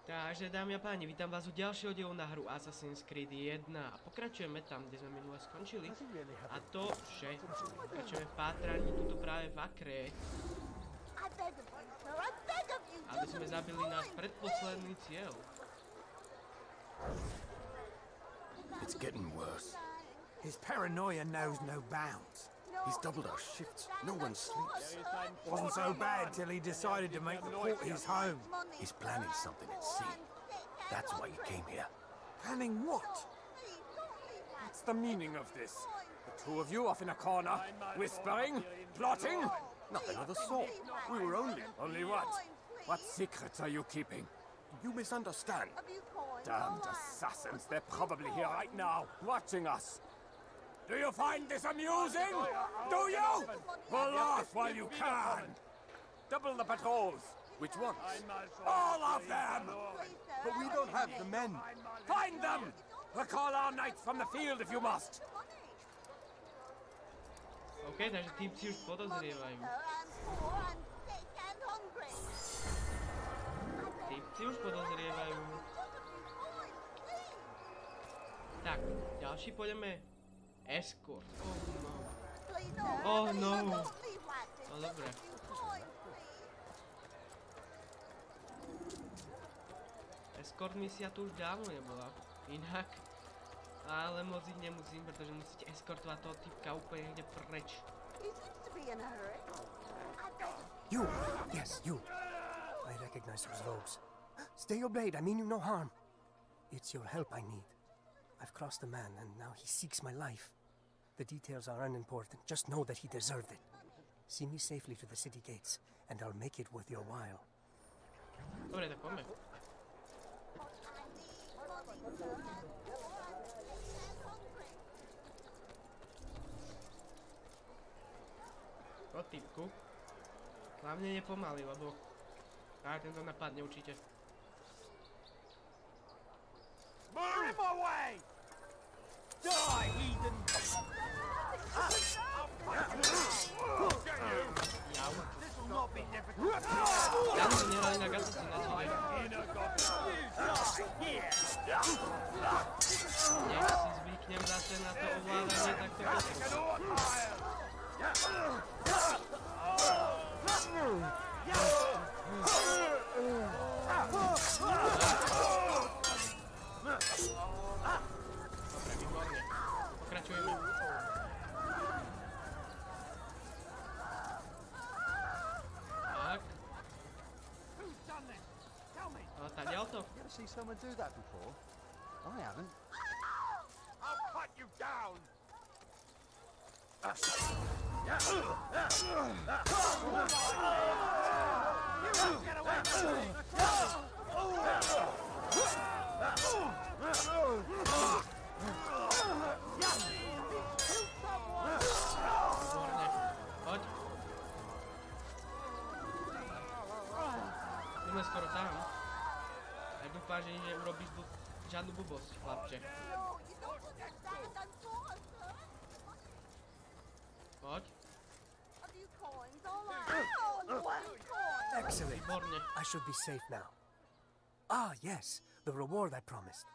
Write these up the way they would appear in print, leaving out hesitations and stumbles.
Takže dámy a páni, vítam vás u ďalšieho dielu na hru Assassin's Creed 1 a pokračujeme tam, kde sme minule skončili. A to, že pokračujeme v pátraní tuto práve v Akre. Aby sme zabili náš predposledný cieľ. It's getting worse. His paranoia knows no bounds. He's doubled our shifts. No one sleeps. Wasn't so bad till he decided to make the port his home. He's planning something at sea. That's why he came here. Planning what? What's the meaning of this? The two of you off in a corner, whispering, plotting? Nothing of the sort. We were only... Only what? What secrets are you keeping? You misunderstand. Damned assassins, they're probably here right now, watching us. Do you find this amusing? Do you? Well, laugh while you can. Double the patrols. Which ones? All of them! But we don't have the men. Find them! Recall our knights from the field if you must. OK, takže týpci už podozrievajú. Týpci už podozrievajú. Tak, ďalší pôjdeme... Escort. Oh no. No dobre. Escort misia tu už dávno nebola. Inak. Ale moc ich nemusím, pretože musíte eskortovať toho typka úplne niekde preč. You! Yes, you. I recognize those robes. Stay your blade, I mean you no harm. It's your help I need. I've crossed a man and now he seeks my life. The details are unimportant, just know that he deserved it. See me safely to the city gates, and I'll make it worth your while. Dobre, tak poďme. Po typku. Hlavne nepomaly, lebo... Á, tento napadne určite. Move away! Die, heathen! Jau. This'll not be difficult. Tam to nehrali na asasina, či ne? Nech si zvyknem zase na to ovládanie, tak to Dobre, výborne. Pokračujeme. Tak. A tadiaľ to? Ever see someone do that before? I haven't. I'll cut you down! Get away from me! Výborne. Poď. Sme skoro tam. Ja dúfam, že neurobíš žiadnu blbosť, chlapče. Poď. Excellent. Výborne. I should be safe now. Ah, yes, the reward I promised.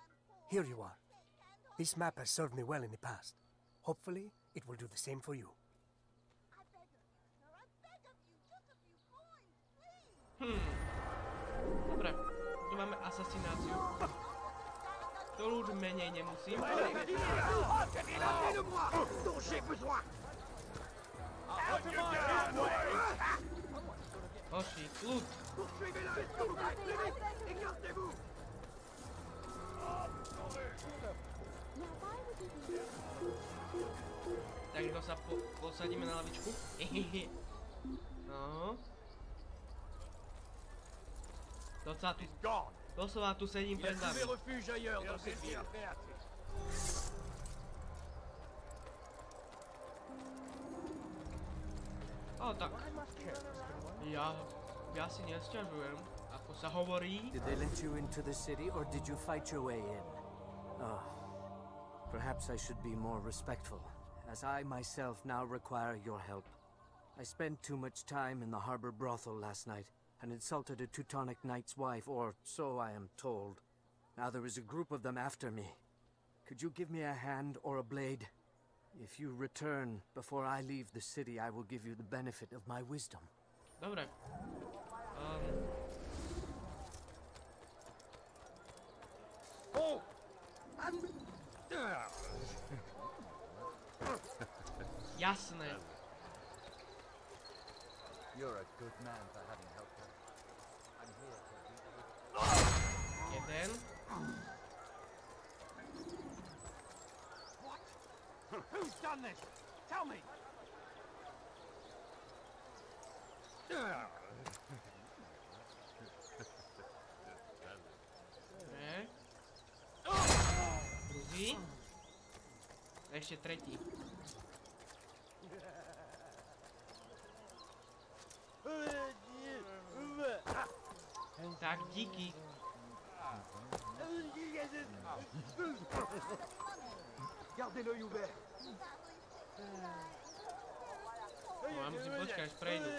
Here you are. This map has served me well in the past. Hopefully, it will do the same for you. Dobre, tu máme asasináciu. Ktorú už menej nemusím. Hoši, kľud. Tak iba sa posadíme na lavičku. No. Doslova tu sedím pred nami. O, tak. Ja si nesťažujem, ako sa hovorí. Did they let you into the city, or did you fight your way in? Oh, perhaps I should be more respectful, as I myself now require your help. I spent too much time in the harbor brothel last night. and insulted a Teutonic knight's wife, or so I am told. Now there is a group of them after me. Could you give me a hand or a blade? If you return before I leave the city, I will give you the benefit of my wisdom. Dobre. Jasné. You're a good man for having helped us. I'm here to Jeden. What? Who's done this? Tell me! Druhý. A ešte tretí. Tak, díky. Gardez l'œil ouvert. No, musím počkať, až prejdú.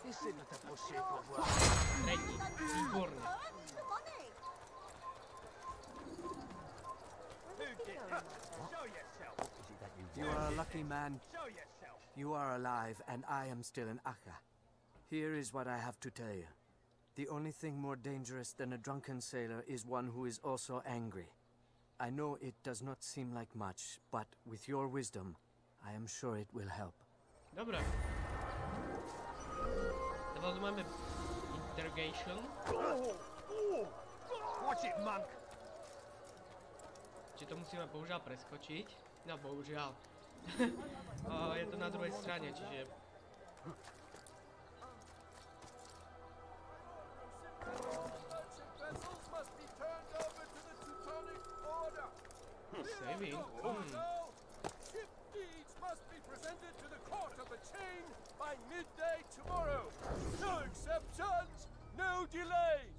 Essaie de t'approcher pour voir. Tretí. Výborne. Show yourself. You are a lucky man. Show yourself. You are alive, and I am still in Akka. Here is what I have to tell you. The only thing more dangerous than a drunken sailor is one who is also angry. I know it does not seem like much, but with your wisdom, I am sure it will help. Dobre. Teraz tu máme interrogation. Watch it, monk. Či to musíme bohužiaľ preskočiť. No bohužiaľ. Je to na druhej strane, čiže... Saving? Ship deeds must be presented to the court of the chain by midday tomorrow. No exceptions, no delays.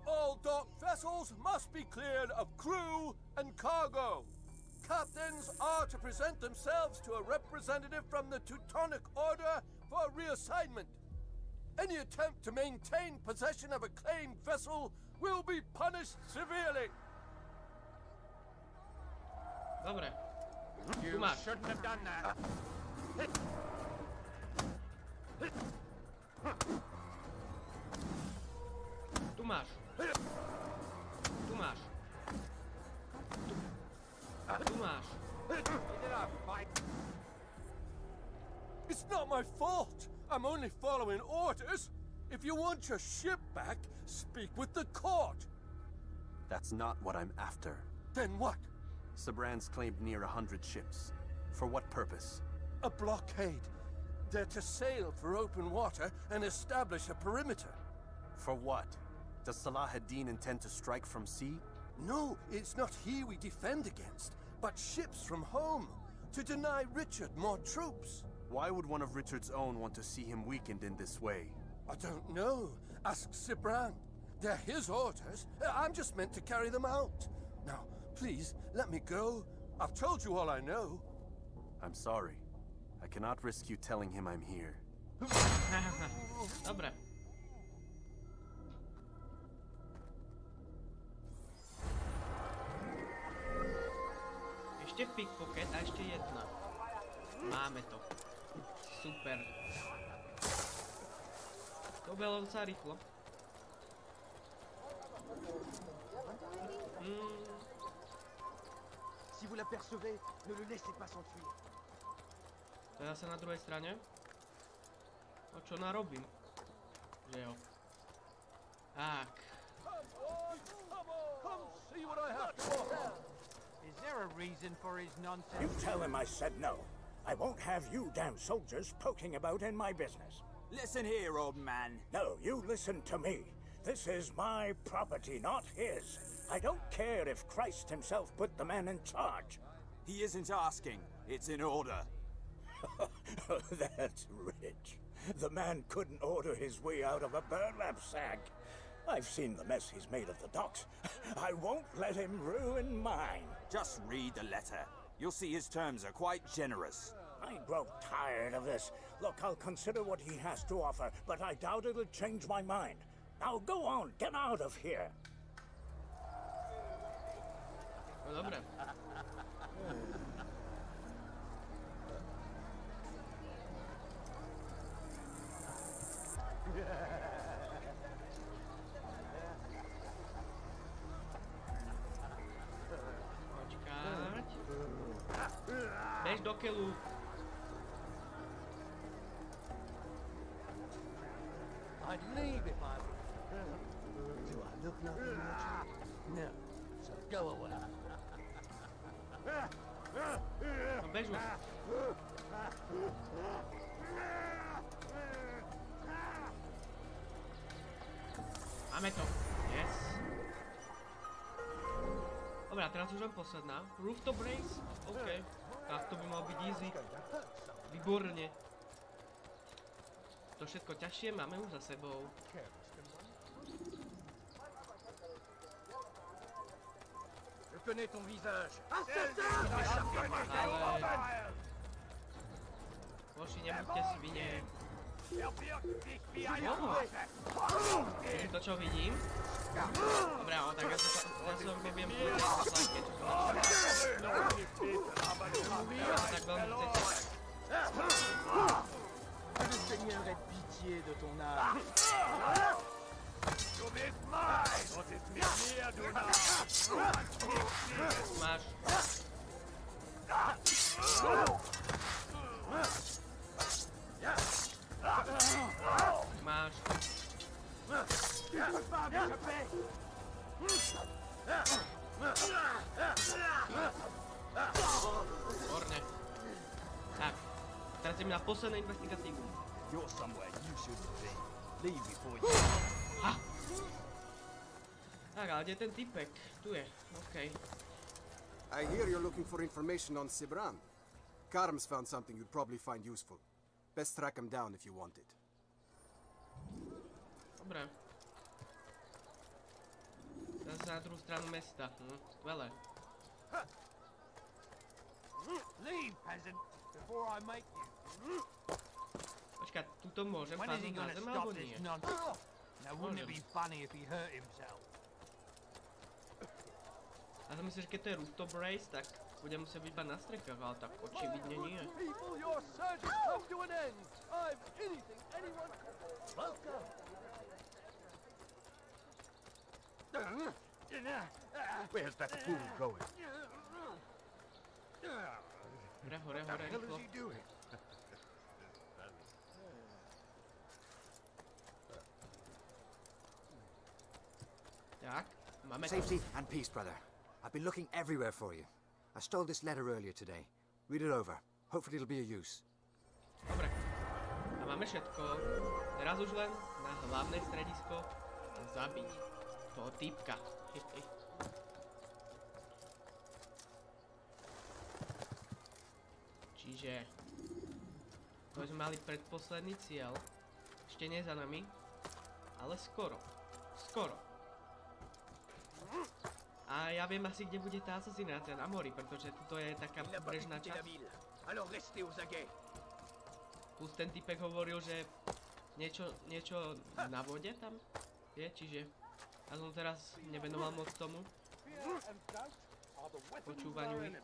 All docked vessels must be cleared of crew and cargo. Captains are to present themselves to a representative from the Teutonic Order for reassignment. Any attempt to maintain possession of a claimed vessel will be punished severely. Dobre. Tu You máš. shouldn't have done that. Tu máš. Tu máš. Tu máš. It's not my fault. I'm only following orders. If you want your ship back, speak with the court. That's not what I'm after. Then what? SIBRAND's claimed near 100 ships. For what purpose? A blockade. They're to sail for open water and establish a perimeter. For what? Does Salah ad-Din intend to strike from sea? No, it's not he we defend against, but ships from home, to deny Richard more troops. Why would one of Richard's own want to see him weakened in this way? I don't know. Ask SIBRAND. They're his orders. I'm just meant to carry them out. Now, please, let me go. I've told you all I know. I'm sorry. I cannot risk you telling him I'm here. Dobre. Ešte pickpocket a ešte jedna. Máme to. Super. To bylo docela rýchlo. Si vous l'apercevez, ne le laissez pas s'enfuir. To je zase na druhej strane. No čo narobím? Že jo. Tak. Come see what I have to offer. Is there a reason for his nonsense? You tell him I said no. I won't have you damn soldiers poking about in my business. Listen here, old man. No, you listen to me. This is my property, not his. I don't care if Christ himself put the man in charge. He isn't asking. It's in order. That's rich. The man couldn't order his way out of a burlap sack. I've seen the mess he's made of the docks. I won't let him ruin mine. Just read the letter. You'll see his terms are quite generous. I I grow tired of this. Look, I'll consider what he has to offer, but I doubt it'll change my mind. Now go on, get out of here. No dobre. Počkať. Bež do keľu. I'd leave if I were. Do I look nothing much? No. So go away. No bež už. Máme to. Yes. Dobre, teraz už len posledná. Rooftop race? OK. Tak to by malo byť easy. Výborne. To všetko ťažšie máme už za sebou. Je connais ton visage. Ale... Moši, nebuďte si vinie. Je to, čo vidím? Dobre, tak ja sa viem povedať na slajke, čo som tak veľmi chcete. Je saignerai pitié de ton âme. Máš. Máš. Výborne. Tak, teraz ideme na poslednú investigatívu. You're somewhere you shouldn't be. Leave before you... Ha! Tak, ale kde je ten typek? Tu je, okej. I hear you're looking for information on SIBRAND. Karm's found something you'd probably find useful. Best track him down if you want it. Dobre. Zase na druhú stranu mesta. Skvelé. Leave, peasant, before I make you. Počkať, tuto môžem padnúť na zem, alebo nie? Now, wouldn't it be funny if he hurt himself? A to myslíš, že keď to je rooftop race, tak budem musieť byť iba na strekách, ale tak očividne nie. People, your search has come to an end. I'm anything anyone can... Welcome. Where's that fool going? Hore, rýchlo. Tak, máme to. Safety and peace, brother. I've been looking everywhere for you. I stole this letter earlier today. Read it over. Hopefully it'll be of use. Dobre. A máme všetko. Teraz už len na hlavné stredisko zabiť toho týpka. Čiže to sme mali predposledný cieľ. Ešte nie za nami, ale skoro. Skoro. A ja viem asi, kde bude tá asasinácia na mori, pretože tuto je taká brežná časť. Plus ten typek hovoril, že niečo na vode tam je, čiže ja som teraz nevenoval moc tomu počúvaniu ich.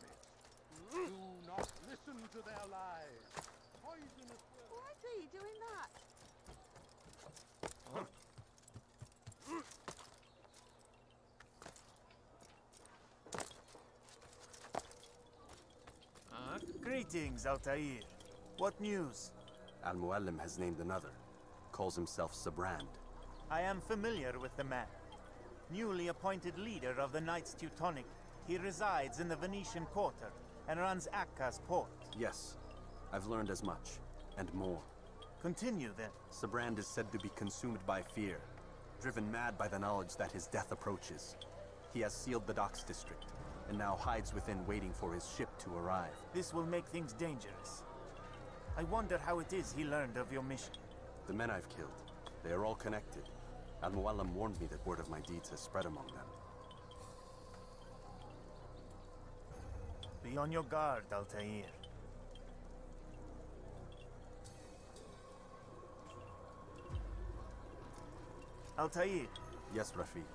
Greetings, Altair. What news? Al-Muallim has named another. Calls himself SIBRAND. I am familiar with the man. Newly appointed leader of the Knights Teutonic, he resides in the Venetian Quarter and runs Akka's port. Yes, I've learned as much, and more. Continue then. SIBRAND is said to be consumed by fear, driven mad by the knowledge that his death approaches. He has sealed the docks district, and now hides within waiting for his ship to arrive. This will make things dangerous. I wonder how it is he learned of your mission. The men I've killed, they are all connected. Al-Muallim warned me that word of my deeds has spread among them. Be on your guard, Altair. Altair, Yes, Rafiq.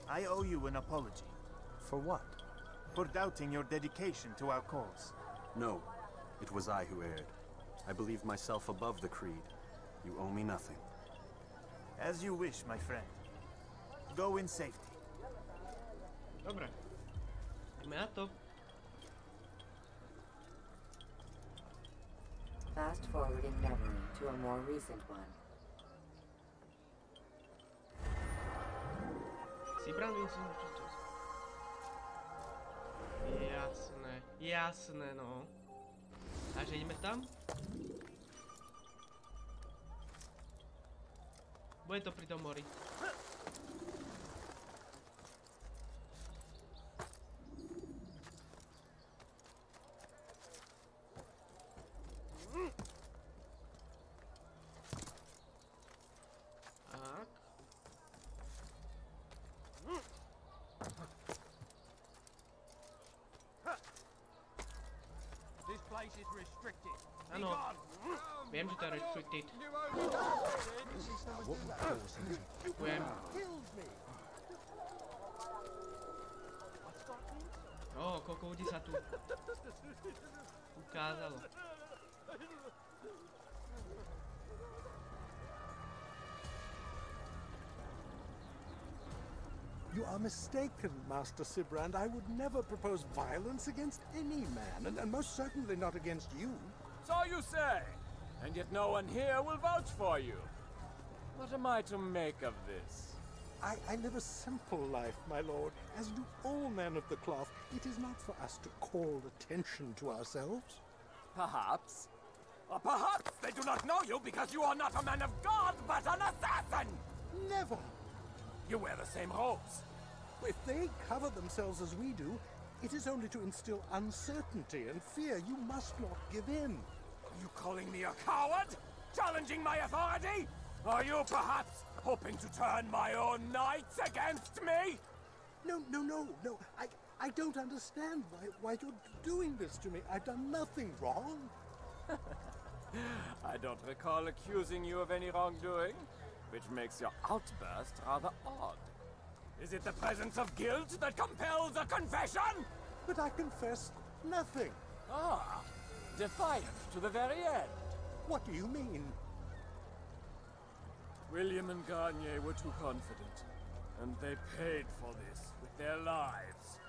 I owe you an apology. For what? For doubting your dedication to our cause. No, it was I who erred. I believed myself above the creed. You owe me nothing. As you wish, my friend. Go in safety. Dobre. Ideme na to. Fast forwarding memory to a more recent one. SIBRAND Jasné, jasné no. Takže ideme tam. Bude to pri tom mori. Tak. This place is restricted. Áno, viem, že to je restricted. Ďakujem. Ó, koľko ľudí sa tu ukázalo. You are mistaken, Master SIBRAND. I would never propose violence against any man, and most certainly not against you. So you say, and yet no one here will vouch for you. What am I to make of this? I live a simple life, my lord, as do all men of the cloth. It is not for us to call attention to ourselves. Perhaps. Or perhaps they do not know you because you are not a man of God, but an assassin! Never! You wear the same robes. If they cover themselves as we do, it is only to instill uncertainty and fear. You must not give in. Are you calling me a coward? Challenging my authority? Are you perhaps hoping to turn my own knights against me? No. I don't understand why you're doing this to me. I've done nothing wrong. I don't recall accusing you of any wrongdoing, which makes your outburst rather odd. Is it the presence of guilt that compels a confession? But I confess nothing. Ah, defiant to the very end. What do you mean? William and Garnier were too confident, and they paid for this with their lives.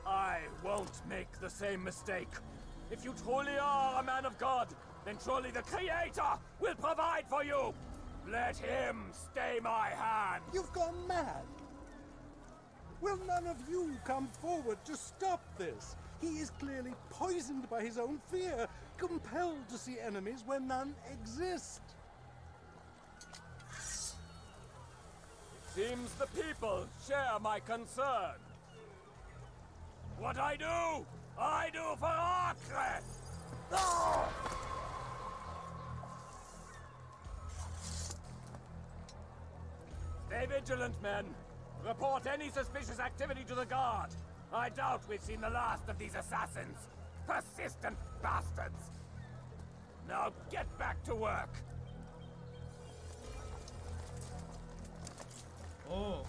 I won't make the same mistake. If you truly are a man of God, then surely the Creator will provide for you. Let him stay my hand. You've gone mad. Will none of you come forward to stop this? He is clearly poisoned by his own fear, compelled to see enemies where none exist. It seems the people share my concern. What I do for Acre! Oh! Stay vigilant, men. Report any suspicious activity to the guard. I doubt we've seen the last of these assassins. Persistent bastards. Now get back to work. Oh.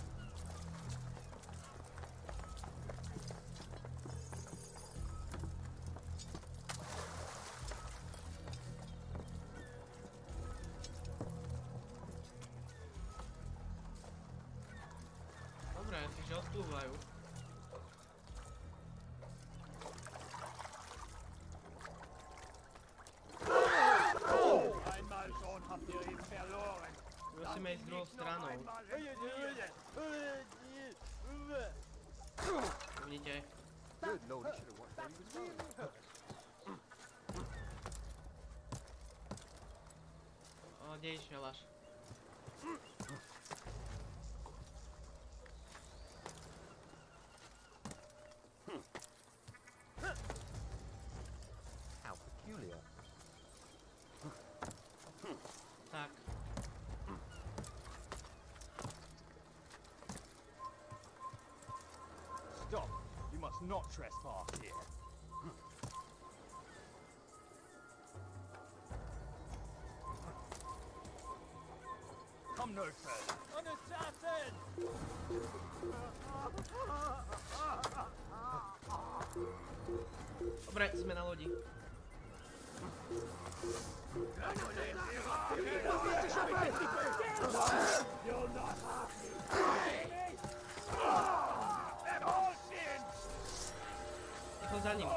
Dobre, takže odplúvajú. Musíme ísť druhou stranou. Vidíte? O, kde išiel až? How peculiar. Tak. Stop. You must not trespass here. Come come no further. An assassin! Dobre, sme na lodi. Rýchlo za ním.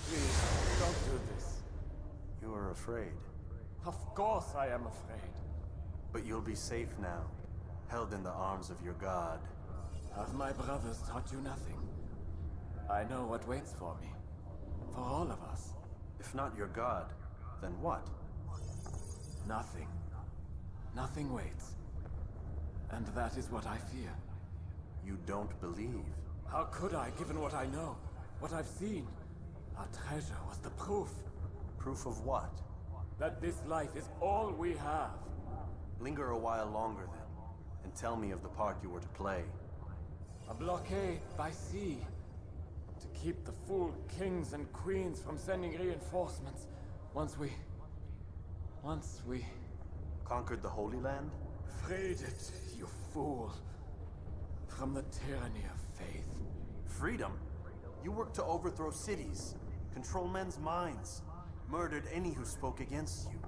Please, don't do this. You are afraid. Of course I am afraid. But you'll be safe now, held in the arms of your god. Have my brothers taught you nothing? I know what waits for me. For all of us. If not your god, then what? Nothing. Nothing waits. And that is what I fear. You don't believe? How could I, given what I know? What I've seen? Our treasure was the proof. Proof of what? That this life is all we have. Linger a while longer then, and tell me of the part you were to play. A blockade by sea. To keep the fool kings and queens from sending reinforcements. Once we... Conquered the Holy Land? Freed it, you fool. From the tyranny of faith. Freedom? You worked to overthrow cities, control men's minds, murdered any who spoke against you.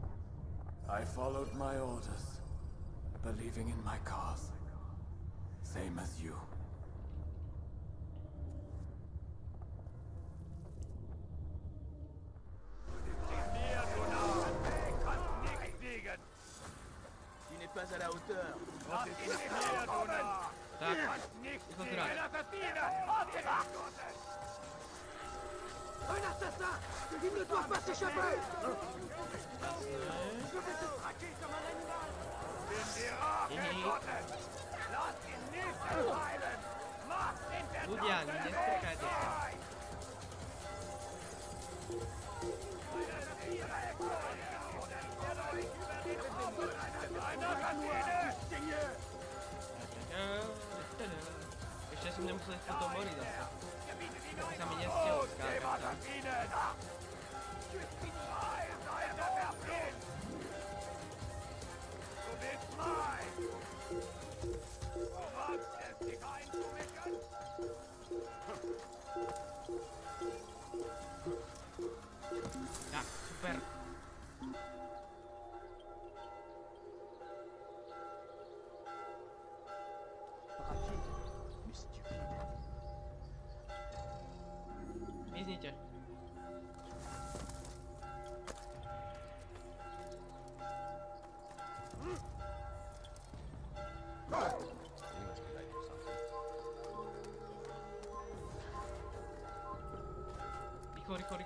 I followed my orders, believing in my cause. Same as you. Pas à la hauteur. Tak, rýchlo zráť. Un assassin! Ils ne doivent pas s'échapper! Je vais te traquer comme un animal! Ľudia, nestrkajte sa. Ešte som nemusel ísť do mori zase. Aby sa mi nestiel skákať tam. Tak, super. Miznite.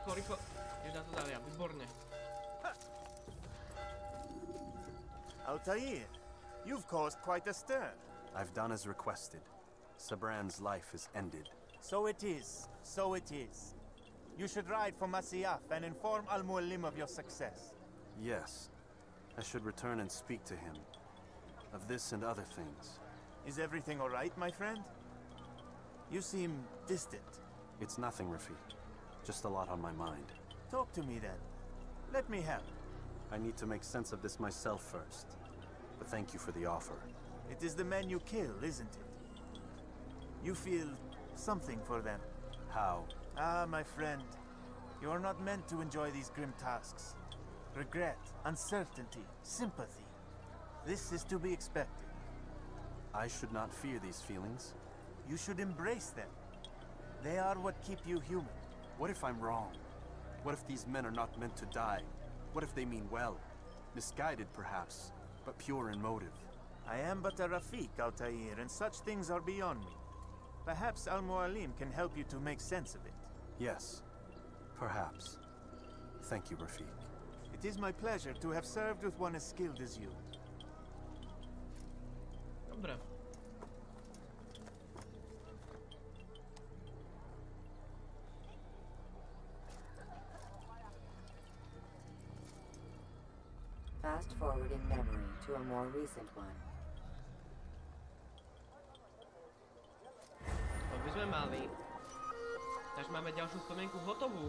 Rýchlo. Už na to dávia, výborne. Altair, you've caused quite a stir. I've done as requested. SIBRAND's life is ended. So it is. You should ride for Masyaf and inform Al-Mualim of your success. Yes. I should return and speak to him. Of this and other things. Is everything all right, my friend? You seem distant. It's nothing, Rafiq. Just a lot on my mind. Talk to me then. Let me help. I need to make sense of this myself first. But thank you for the offer. It is the men you kill, isn't it? You feel something for them. How? Ah, my friend. You are not meant to enjoy these grim tasks. Regret, uncertainty, sympathy. This is to be expected. I should not fear these feelings. You should embrace them. They are what keep you human. What if I'm wrong? What if these men are not meant to die? What if they mean well? Misguided, perhaps, but pure in motive. I am but a Rafiq, Altair, and such things are beyond me. Perhaps Al-Mualim can help you to make sense of it. Yes, perhaps. Thank you, Rafiq. It is my pleasure to have served with one as skilled as you. Dobra. Fast forward in memory to a more recent one. To by sme mali. Takže máme ďalšiu spomienku hotovú.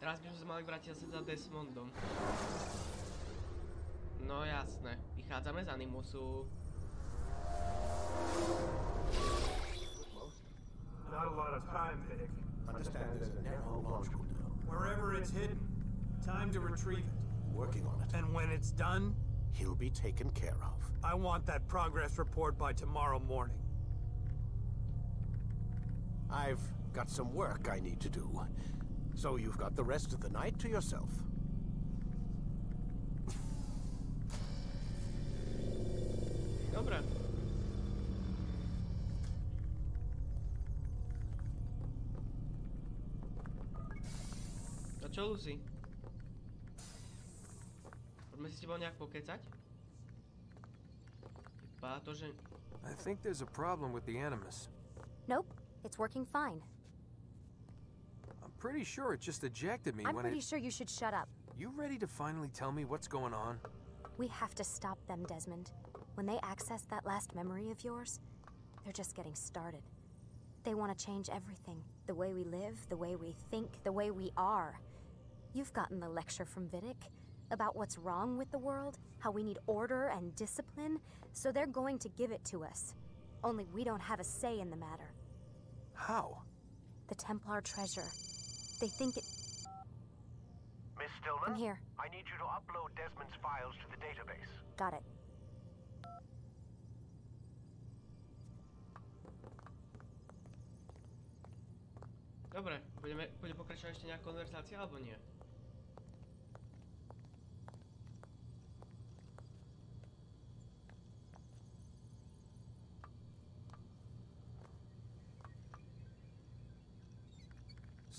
Teraz by sme sa mali vrátiť zase za Desmondom. No jasné, vychádzame z Animusu. Not a lot of time, Vidic. Understand there's a narrow launch window. Wherever it's hidden, time to retrieve it. Working on it. And when it's done, He'll be taken care of. I want that progress report by tomorrow morning. I've got some work I need to do. So you've got the rest of the night to yourself. Dobre. No čo, Lucy? Poďme si s tebou nejak pokecať? Vypadá to, že... I think there's a problem with the Animus. Nope, it's working fine. I'm pretty sure it just ejected me I'm when pretty sure you should shut up. You ready to finally tell me what's going on? We have to stop them, Desmond. When they access that last memory of yours, they're just getting started. They want to change everything. The way we live, the way we think, the way we are. You've gotten the lecture from Vidic about what's wrong with the world, how we need order and discipline, so they're going to give it to us. Only we don't have a say in the matter. How? The Templar treasure. They think it... Miss Stillman? I'm here. I need you to upload Desmond's files to the database. Got it. Dobre, bude pokračovať ešte nejaká konverzácia, alebo nie?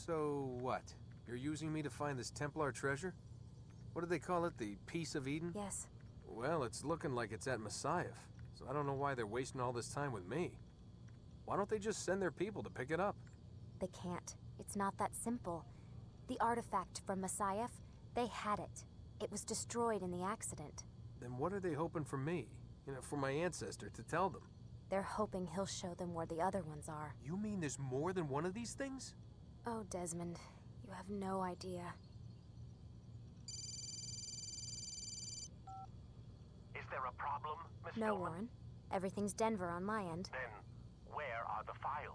So what? You're using me to find this Templar treasure? What do they call it? The Piece of Eden? Yes. Well, it's looking like it's at Messiah, so I don't know why they're wasting all this time with me. Why don't they just send their people to pick it up? They can't. It's not that simple. The artifact from Messiah, they had it. It was destroyed in the accident. Then what are they hoping for me? You know, for my ancestor to tell them? They're hoping he'll show them where the other ones are. You mean there's more than one of these things? Oh, Desmond, you have no idea. Is there a problem, Miss No, Stillman? Warren. Everything's Denver on my end. Then, where are the files?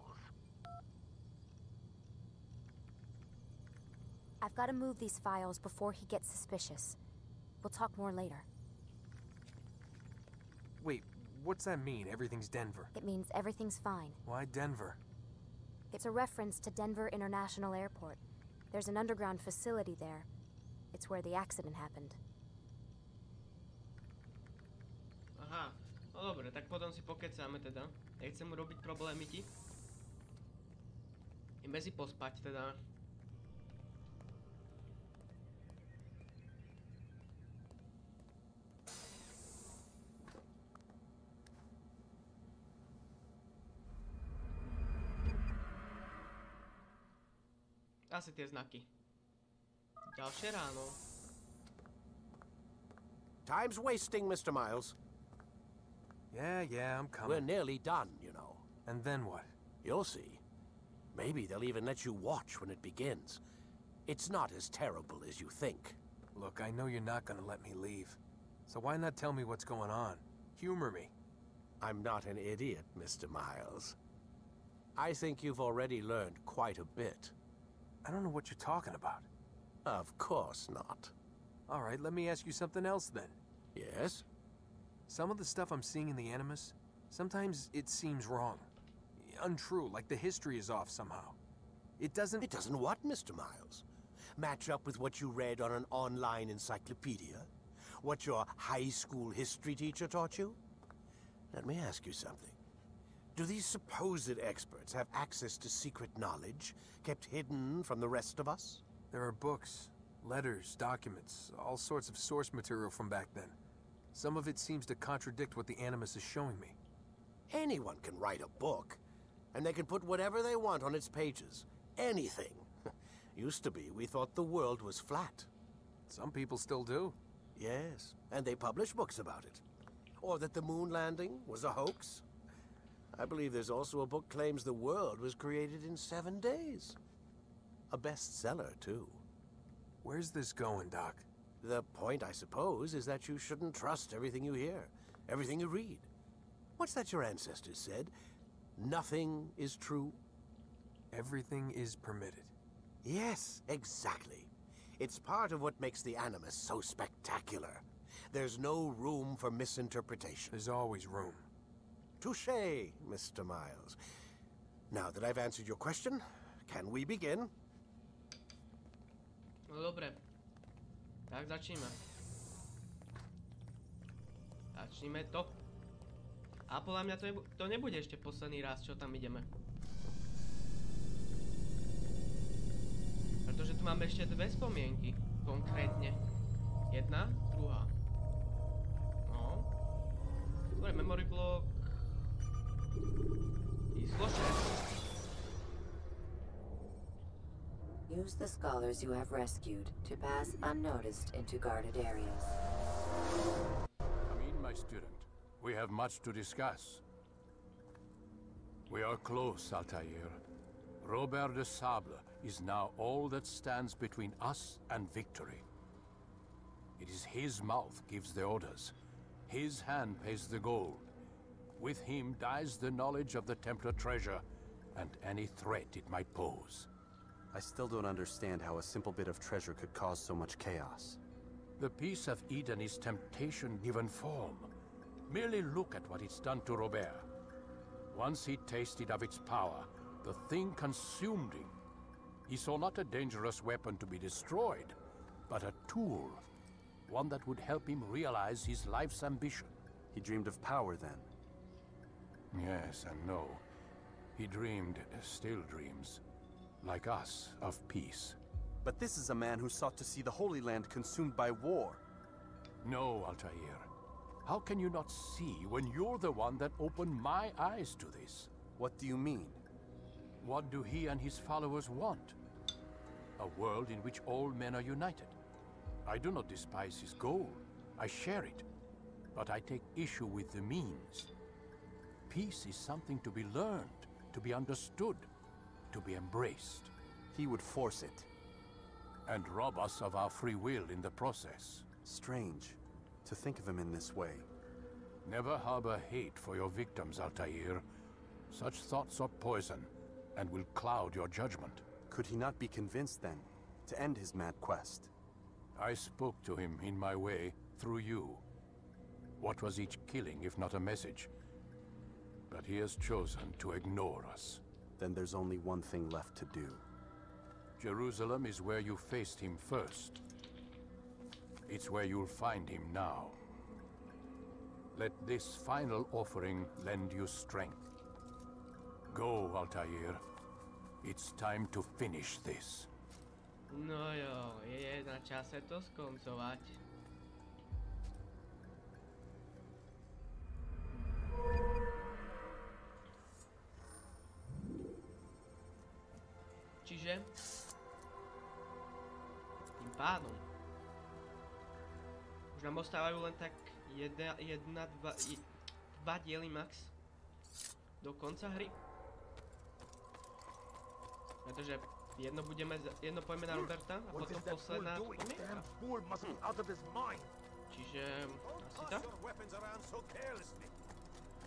I've got to move these files before he gets suspicious. We'll talk more later. Wait, what's that mean, everything's Denver? It means everything's fine. Why Denver? It's a reference to Denver International Airport. There's an underground facility there. It's where the accident happened. Aha, no dobre, tak potom si pokecáme teda. Nechcem mu robiť problémy ti. Ideme si pospať teda. Asi tie znaky. Ďalšie ráno. Time's wasting, Mr. Miles. Yeah, I'm coming. We're nearly done, you know. And then what? You'll see. Maybe they'll even let you watch when it begins. It's not as terrible as you think. Look, I know you're not gonna let me leave. So why not tell me what's going on? Humor me. I'm not an idiot, Mr. Miles. I think you've already learned quite a bit. I don't know what you're talking about. Of course not. All right, let me ask you something else then. Yes? Some of the stuff I'm seeing in the Animus, sometimes it seems wrong. Untrue, like the history is off somehow. It doesn't... It doesn't what, Mr. Miles? Match up with what you read on an online encyclopedia? What your high school history teacher taught you? Let me ask you something. Do these supposed experts have access to secret knowledge kept hidden from the rest of us? There are books, letters, documents, all sorts of source material from back then. Some of it seems to contradict what the Animus is showing me. Anyone can write a book, and they can put whatever they want on its pages. Anything. Used to be, we thought the world was flat. Some people still do. Yes, and they publish books about it. Or that the moon landing was a hoax. I believe there's also a book claims the world was created in 7 days. A bestseller, too. Where's this going, Doc? The point, I suppose, is that you shouldn't trust everything you hear, everything you read. What's that your ancestors said? Nothing is true? Everything is permitted. Yes, exactly. It's part of what makes the Animus so spectacular. There's no room for misinterpretation. There's always room. Touché, Mr. Miles. Now that I've answered your question, can we begin? No dobre. Tak začníme. Začníme to. A podľa mňa to nebude ešte posledný raz, čo tam ideme. Pretože tu máme ešte dve spomienky. Konkrétne. Jedna, druhá. No. Dobre, memory block. Číslo 6. Use the scholars you have rescued to pass unnoticed into guarded areas. Come in, my student. We have much to discuss. We are close, Altair. Robert de Sable is now all that stands between us and victory. It is his mouth gives the orders. His hand pays the gold. With him dies the knowledge of the Templar treasure and any threat it might pose. I still don't understand how a simple bit of treasure could cause so much chaos. The Peace of Eden is temptation given form. Merely look at what it's done to Robert. Once he tasted of its power, the thing consumed him. He saw not a dangerous weapon to be destroyed, but a tool. One that would help him realize his life's ambition. He dreamed of power then? Yes and no. He dreamed, still dreams, like us, of peace. But this is a man who sought to see the Holy Land consumed by war. No, Altair. How can you not see when you're the one that opened my eyes to this? What do you mean? What do he and his followers want? A world in which all men are united. I do not despise his goal. I share it. But I take issue with the means. Peace is something to be learned, to be understood, to be embraced. He would force it. And rob us of our free will in the process. Strange to think of him in this way. Never harbor hate for your victims, Altair. Such thoughts are poison and will cloud your judgment. Could he not be convinced then to end his mad quest? I spoke to him in my way through you. What was each killing if not a message? But he has chosen to ignore us. Then there's only one thing left to do. Jerusalem is where you faced him first. It's where you'll find him now. Let this final offering lend you strength. Go, Altair. It's time to finish this. No jo, je na čase to skoncovať. Čiže tým pádom už nám ostávajú len tak dva diely max do konca hry. Pretože jedno pojme na Roberta a potom posledná spomienka. Čiže asi tak?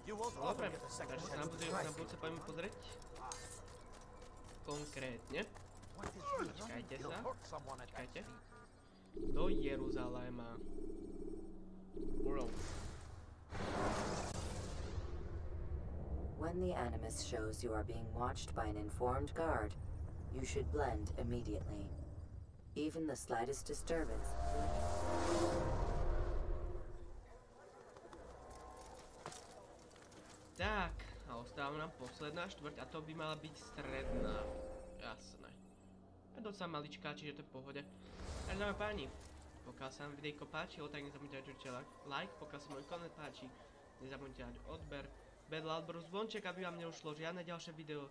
Dobre, takže sa na budúce pojme pozrieť. Konkrétne. Počkajte sa. Počkajte. Do Jeruzaléma. When the Animus shows you are being watched by an informed guard, you should blend immediately. Even the slightest disturbance. Tak, a ostáva nám posledná štvrť a to by mala byť stredná. Jasné. Je docela maličká, čiže to je v pohode. Takže dáme páni, pokiaľ sa vám videjko páčilo, tak nezabudnite dať určite like, pokiaľ sa môj kontent páči, nezabudnite dať odber, bedl alebo zvonček, aby vám neušlo žiadne ďalšie video.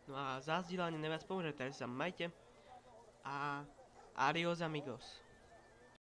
No a za zdieľanie neviac pomôže, takže sa majte a adios amigos.